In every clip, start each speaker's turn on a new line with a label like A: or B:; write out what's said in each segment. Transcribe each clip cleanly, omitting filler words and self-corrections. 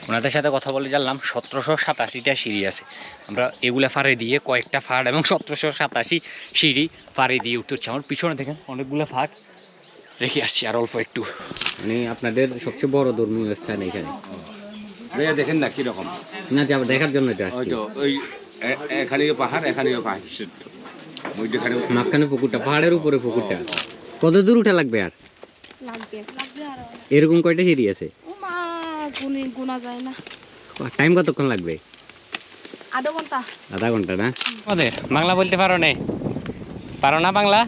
A: ওনাদের সাথে কথা বলে জানলাম 1787টা সিঁড়ি আছে। আমরা এগুলা ফাড়ে দিয়ে কয়েকটা ফাড় এবং 1787 সিঁড়ি ফাড়ে দিয়ে উঠতে হচ্ছে। আমার পিছনে দেখেন অনেকগুলো ফাড় রেখে আসছি আর অল্প একটু। মানে আপনাদের সবচেয়ে বড় ধর্মীয় স্থান এখানে
B: দেখেন না কিরকম
A: না যাব দেখার জন্য তো আসছি।
B: ওই এখানেও পাহাড় এখানেও পাহাড়,
A: মাঝখানে পুকুরটা, পাহাড়ের উপরে পুকুরটা। কত দূর উঠা লাগবে আর এরকম কয়টা সিঁড়ি আছে?
C: গোনা যায় না।
A: টাইম কতক্ষণ লাগবে? আধা ঘন্টা না? আমাদের বাংলা বলতে পারো না? পারো না বাংলা?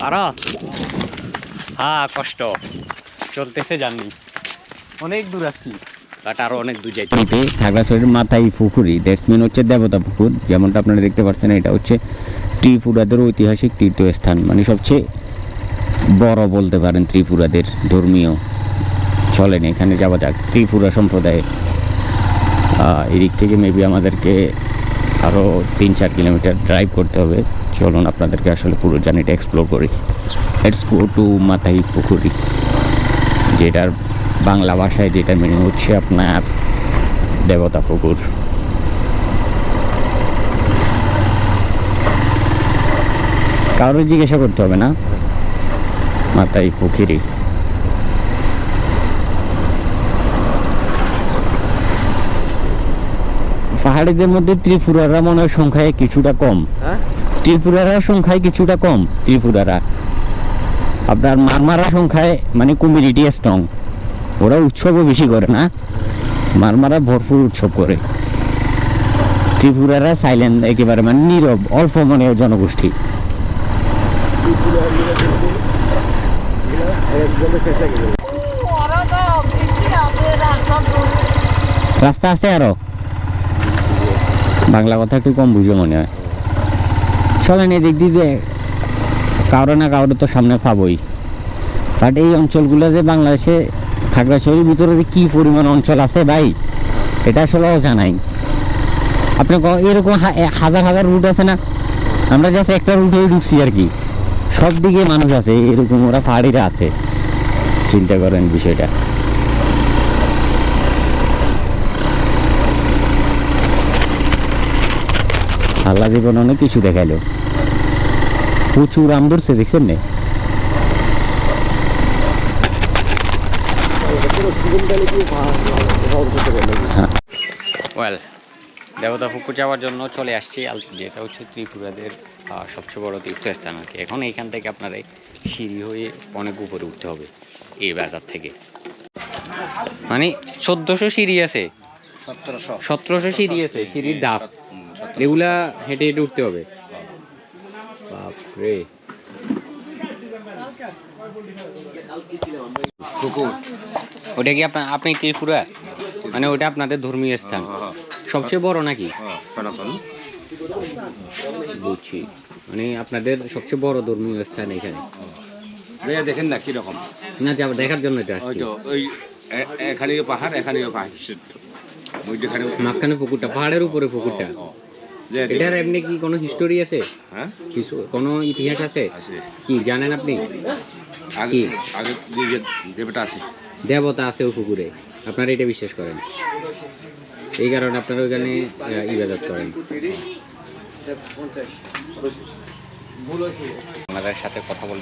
A: পারো? হ্যাঁ, কষ্ট চলতেছে জানি, অনেক দূর আসছি বাট আরো অনেক দূর যাইতে হবে। খাগড়াছড়ির মাথায় পুকুরি, দ্যাটস মিন হচ্ছে দেবতা পুকুর। যেমনটা আপনারা দেখতে পাচ্ছেন, এটা হচ্ছে ত্রিপুরাদের ঐতিহাসিক তীর্থস্থান, মানে সবচেয়ে বড় বলতে পারেন ত্রিপুরাদের ধর্মীয়। চলেন এখানে যাওয়া যাক। ত্রিপুরা সম্প্রদায়ে এদিক থেকে মেবি আমাদেরকে আরও 3-4 কিলোমিটার ড্রাইভ করতে হবে। চলুন আপনাদেরকে আসলে পুরো জার্নিটা এক্সপ্লোর করি। লেটস গো টু মাথাই পুকুরি, যেটার বাংলা ভাষায় যেটার মিনিং হচ্ছে আপনার দেবতা পুকুর। কারো জিজ্ঞাসা করতে হবে না, মাথাই পুকুরি। পাহাড়িদের মধ্যে ত্রিপুরারা মনে হয় সংখ্যায় কিছুটা কম। ত্রিপুরারা সংখ্যায় কিছুটা কম। ত্রিপুরারা আপনার মারমারা সংখ্যায় মানে কমিউনিটি স্ট্রং। ওরা উৎসবও বেশি করে না, মারমারা ভরপুর উৎসব করে। ত্রিপুরারা সাইলেন্ট একেবারে, মানে নীরব, অল্প মানে জনগোষ্ঠী। রাস্তা আছে আরো, বাংলা কথা একটু কম বুঝে মনে হয়। চলেন এদিক দিয়ে, কারো না কারো তো সামনে পাবোই। বাট এই অঞ্চলগুলোতে বাংলাদেশে খাগড়াছড়ির ভিতরে যে কী পরিমাণ অঞ্চল আছে ভাই, এটা আসলে জানাই। আপনি এরকম হাজার হাজার রুট আছে না, আমরা জাস্ট একটা রুটেই ঢুকছি আর কি। সব দিকে মানুষ আছে এরকম, ওরা পাহাড়িরা আছে। চিন্তা করেন বিষয়টা। আল্লাহ জীবন অনেক কিছু দেখাইলো। প্রচুর আম ধরছে, দেখছেন না? ওয়েল, দেবতা পুকুর যাওয়ার জন্য চলে আসছি, যেটা হচ্ছে ত্রিপুরাদের সবচেয়ে বড় তীর্থস্থান আর কি। এখন এইখান থেকে আপনার সিঁড়ি হয়ে অনেক উপরে উঠতে হবে এই বাজার থেকে। মানে 1400 সিঁড়ি আছে, 1700 সিঁড়ি আছে, সিঁড়ির ধাপ এগুলা হেঁটে হেঁটে উঠতে হবে। বাপরে, ওটা কি আপনি ত্রিপুরা, মানে ওটা আপনাদের ধর্মীয় স্থান সবচেয়ে বড় নাকি? বুঝছি, মানে আপনাদের সবচেয়ে বড় ধর্মীয় স্থান এখানে।
B: দেখেন না কিরকম
A: না যাব দেখার জন্য তো আসছি।
B: ওই এখানেও পাহাড় এখানেও পাহাড়,
A: মাঝখানে পুকুরটা, পাহাড়ের উপরে পুকুরটা। এটার এমনি কি কোনো হিস্টোরি আছে?
B: হ্যাঁ,
A: কোনো ইতিহাস আছে কি জানেন আপনি? কি
B: আগে দেবতা আছে,
A: দেবতা আছে ওই পুকুরে, আপনারা এটা বিশ্বাস করেন? এই কারণে আপনারা ওইখানে ইবাদত করেন। ওনাদের সাথে কথা বলে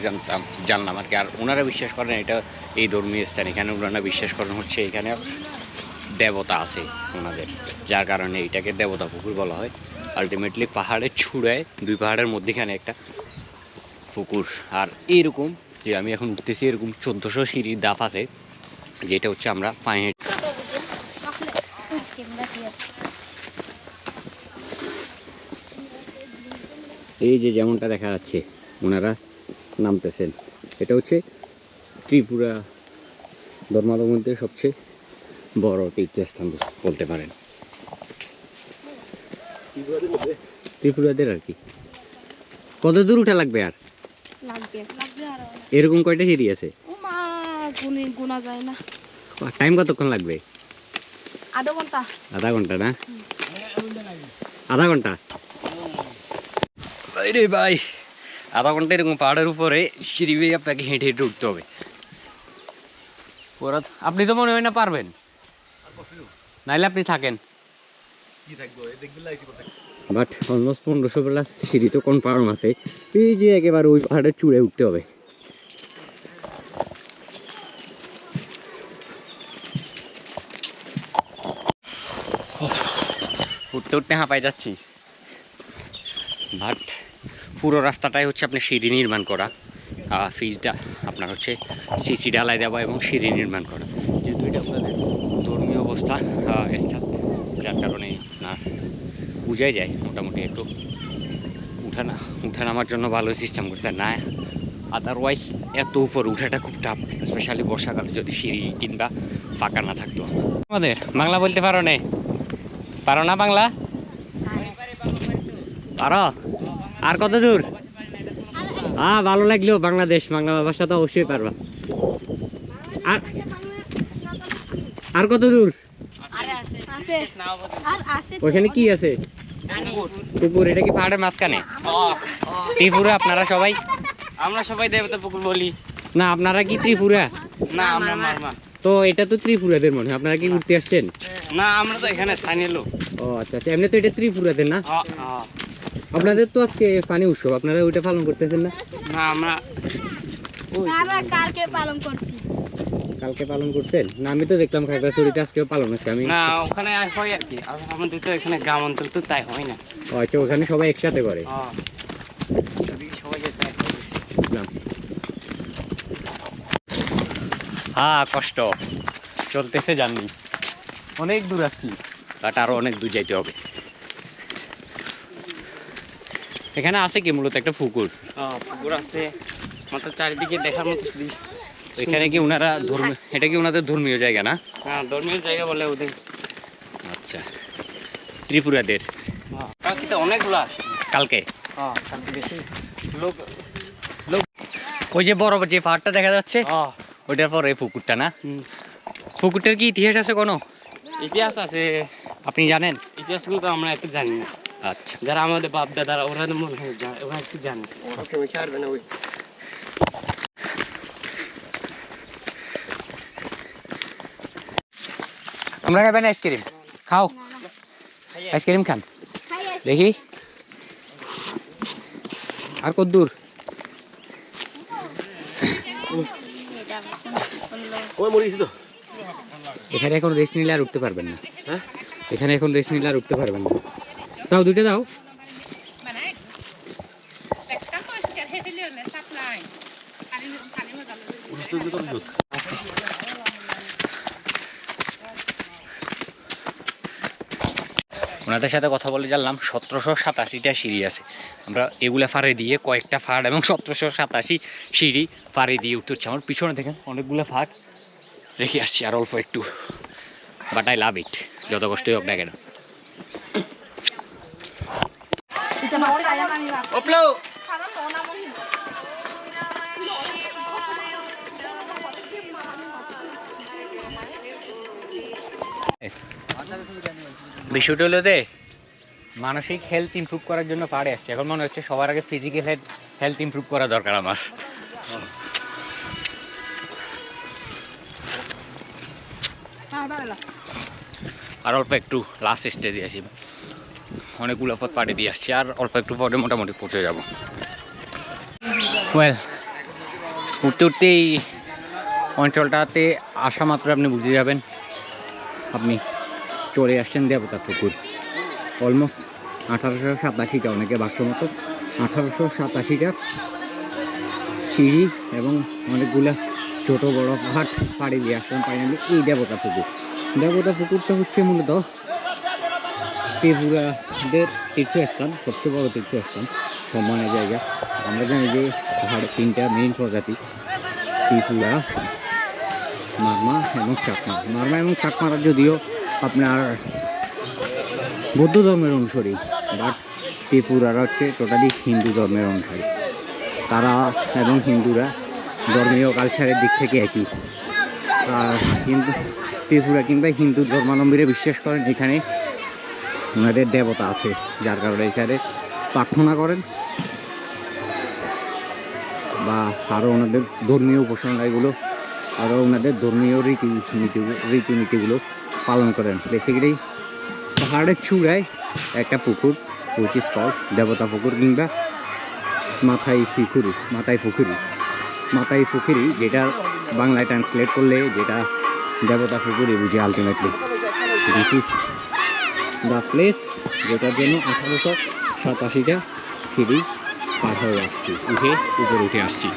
A: জানলাম আর কি। আর ওনারা বিশ্বাস করেন এটা এই ধর্মীয় স্থান, এখানে ওনারা বিশ্বাস করেন হচ্ছে এখানে দেবতা আছে ওনাদের, যার কারণে এটাকে দেবতা পুকুর বলা হয়। আলটিমেটলি পাহাড়ের চূড়ায়, দুই পাহাড়ের মধ্যেখানে একটা পুকুর। আর এইরকম যে আমি এখন উঠতেছি, এরকম 1400 সিঁড়ির ধাপ আছে, যেটা হচ্ছে আমরা পায়ে হেঁটে। এই যে যেমনটা দেখা যাচ্ছে ওনারা নামতেছেন, এটা হচ্ছে ত্রিপুরা ধর্মাবলম্বীদের সবচেয়ে বড় তীর্থস্থান বলতে পারেন ত্রিপুরাদের আর কি। কত দূর উঠা লাগবে আর? এরকম কয়টা সিঁড়ি আছে?
C: গোনা যায় না।
A: টাইম কতক্ষণ লাগবে? আধা ঘন্টা না? আধা ঘন্টা? রে ভাই, আধা ঘন্টা এরকম পাহাড়ের উপরে সিঁড়ি বেয়ে আপনাকে হেঁটে হেঁটে উঠতে হবে। ওরা আপনি তো মনে হয় না পারবেন, নাইলে আপনি থাকেন। বাট অলমোস্ট 1500 বেলা সিঁড়ি তো কনফার্ম আছে। এই যে একেবারে ওই পাহাড়ের চূড়ে উঠতে হবে। উঠতে উঠতে হাঁপাই যাচ্ছি। বাট পুরো রাস্তাটাই হচ্ছে আপনার সিঁড়ি নির্মাণ করা। ফিজটা আপনার হচ্ছে সিসি ঢালাই দেওয়া এবং সিঁড়ি নির্মাণ করা, যেহেতু এটা আপনাদের ধর্মীয় স্থান, যার কারণে আপনার বোঝাই যায় মোটামুটি একটু উঠানামার জন্য ভালো সিস্টেম করতে না। আদারওয়াইজ এত উপর উঠাটা খুব টাফ, স্পেশালি বর্ষাকালে যদি সিঁড়ি কিংবা ফাঁকা না থাকতো। আমাদের বাংলা বলতে পারো না? পারো না বাংলা? পারো? আর কত দূর? ভালো লাগলো, বাংলাদেশ বাংলা ভাষা তো অবশ্যই পারবা। আর আর কত দূর? ওইখানে কি আছে? পুকুর। এটা কি পাহাড়ের মাঝখানে? ত্রিপুরা আপনারা সবাই?
D: আমরা সবাই দেবতা পুকুর বলি।
A: না আপনারা কি ত্রিপুরা?
D: না আমরা মারমা।
A: তো এটা তো ত্রিপুরাদের মনে হয়, আপনারা কি ঘুরতে আসছেন?
D: না আমরা তো এখানে স্থানীয় লোক।
A: ও আচ্ছা আচ্ছা, এমনি তো এটা ত্রিপুরাদের না? আপনাদের তো আজকে পানি উৎসব, আপনারা ওইটা পালন করতেছেন না?
D: না আমরা
C: কালকে পালন করছি।
A: কালকে পালন করছেন? না আমি তো দেখলাম খাগড়াছড়িতে আজকেও পালন হচ্ছে। আমি
D: না ওখানে হয় আর কি, আমাদের তো এখানে গ্রাম অঞ্চল তো তাই হয় না।
A: ও আচ্ছা, ওখানে সবাই একসাথে করে।
D: সবাই যেতে
A: কষ্ট চলতেছে, জানি অনেক দূর আসছি, বাট আরো অনেক দূর যাইতে হবে। এখানে আছে কি মূলত একটা পুকুর?
D: পুকুর আছে, মাত্র চারিদিকে দেখার মতো।
A: এখানে কি ওনারা এটা কি ওনাদের ধর্মীয় জায়গা না?
D: হ্যাঁ ধর্মীয় জায়গা বলে ওদের।
A: আচ্ছা, ত্রিপুরাদের
D: কালকে তো অনেকগুলো আছে।
A: কালকে
D: কালকে বেশি লোক।
A: ওই যে বড় যে পাহাড়টা দেখা যাচ্ছে ওইটার পর এই পুকুরটা না? পুকুরটার কি ইতিহাস আছে কোনো?
D: ইতিহাস আছে।
A: আপনি জানেন?
D: ইতিহাসগুলো তো আমরা একটু জানি না।
A: আচ্ছা,
D: যারা আমাদের বাপ দাদারা ওরা মনে হয় ওরা একটু জানে।
A: আমরা খাবেন আইসক্রিম? খাও, আইসক্রিম খান। দেখি আর কত দূর? এখানে এখন রেস্ট নিলে আর উঠতে পারবেন না। এখানে এখন রেস্ট নিলে আর উঠতে পারবেন না। দাও দুইটা দাও। ওনাদের সাথে কথা বলে জানলাম 1787টা সিঁড়ি আছে। আমরা এগুলা ফাড়ে দিয়ে কয়েকটা ফাড় এবং 1787 সিঁড়ি ফাড়ে দিয়ে উঠতে হচ্ছে। আমার পিছনে দেখেন অনেকগুলো ফাড় রেখে আসছি, আর অল্প একটু, বাট আই লাভ ইট, যত কষ্টই হোক না কেন। বিষয়টা হলো যে মানসিক হেলথ ইমপ্রুভ করার জন্য পাহাড়ে আসছে। এখন মনে হচ্ছে সবার আগে ফিজিক্যাল হেলথ ইমপ্রুভ করা দরকার আমার। আর অল্প একটু লাস্ট স্টেজে আছি, অনেকগুলো পথ পাড়ে দিয়ে আসছি, আর অল্প একটু পরে মোটামুটি পৌঁছে যাব। ওয়েল, উঠতে উঠতেই অঞ্চলটাতে আসা মাত্র আপনি বুঝে যাবেন আপনি চলে আসছেন দেবতা পুকুর। অলমোস্ট 1887টা, অনেকে ভাষ্যমতো 1887টা সিঁড়ি এবং অনেকগুলা ছোট বড় পাহাড় পাড়ি দিয়ে আসলাম ফাইনালি এই দেবতা পুকুর। দেবতা পুকুরটা হচ্ছে মূলত ত্রিপুরাদের তীর্থস্থান, সবচেয়ে বড় তীর্থস্থান, সম্মানের জায়গা। আমরা জানি যে পাহাড়ের 3টা মেইন প্রজাতি, ত্রিপুরা, মারমা এবং চাকমা। মারমা এবং চাকমারা যদিও আপনার বৌদ্ধ ধর্মের অনুসারী, বাট ত্রিপুরারা হচ্ছে টোটালি হিন্দু ধর্মের অনুসারী। তারা এবং হিন্দুরা ধর্মীয় কালচারের দিক থেকে একই। আর কিন্তু ত্রিপুরা কিংবা হিন্দু ধর্মাবলম্বীরা বিশ্বাস করেন এখানে ওনাদের দেবতা আছে, যার কারণে এখানে প্রার্থনা করেন বা আরও ওনাদের ধর্মীয় উপাসনা এগুলো আরও ওনাদের ধর্মীয় রীতিনীতিগুলো পালন করেন। বেসিক্যালি পাহাড়ের চূড়ায় একটা পুকুর, হুইচ ইজ কল্ড দেবতা পুকুর কিংবা মাথাই পুকুরি, যেটা বাংলায় ট্রান্সলেট করলে যেটা দেবতা পুকুরি বুঝে ultimately. This is the place যেটার জন্য 1887টা সিঁড়ি পার হয়ে আসছি, উপরে উঠে আসছি।